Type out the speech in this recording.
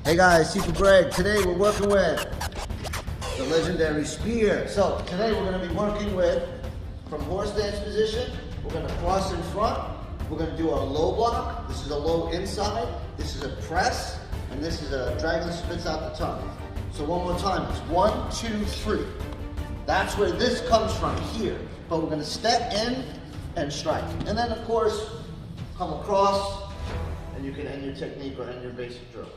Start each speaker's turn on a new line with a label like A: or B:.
A: Hey guys, Super Greg. Today we're working with the legendary spear. So today we're going to be working with, from horse stance position, we're going to cross in front. We're going to do our low block. This is a low inside. This is a press. And this is a dragon spits out the tongue. So one more time. It's 1, 2, 3. That's where this comes from, here. But we're going to step in and strike. And then of course, come across and you can end your technique or end your basic drill.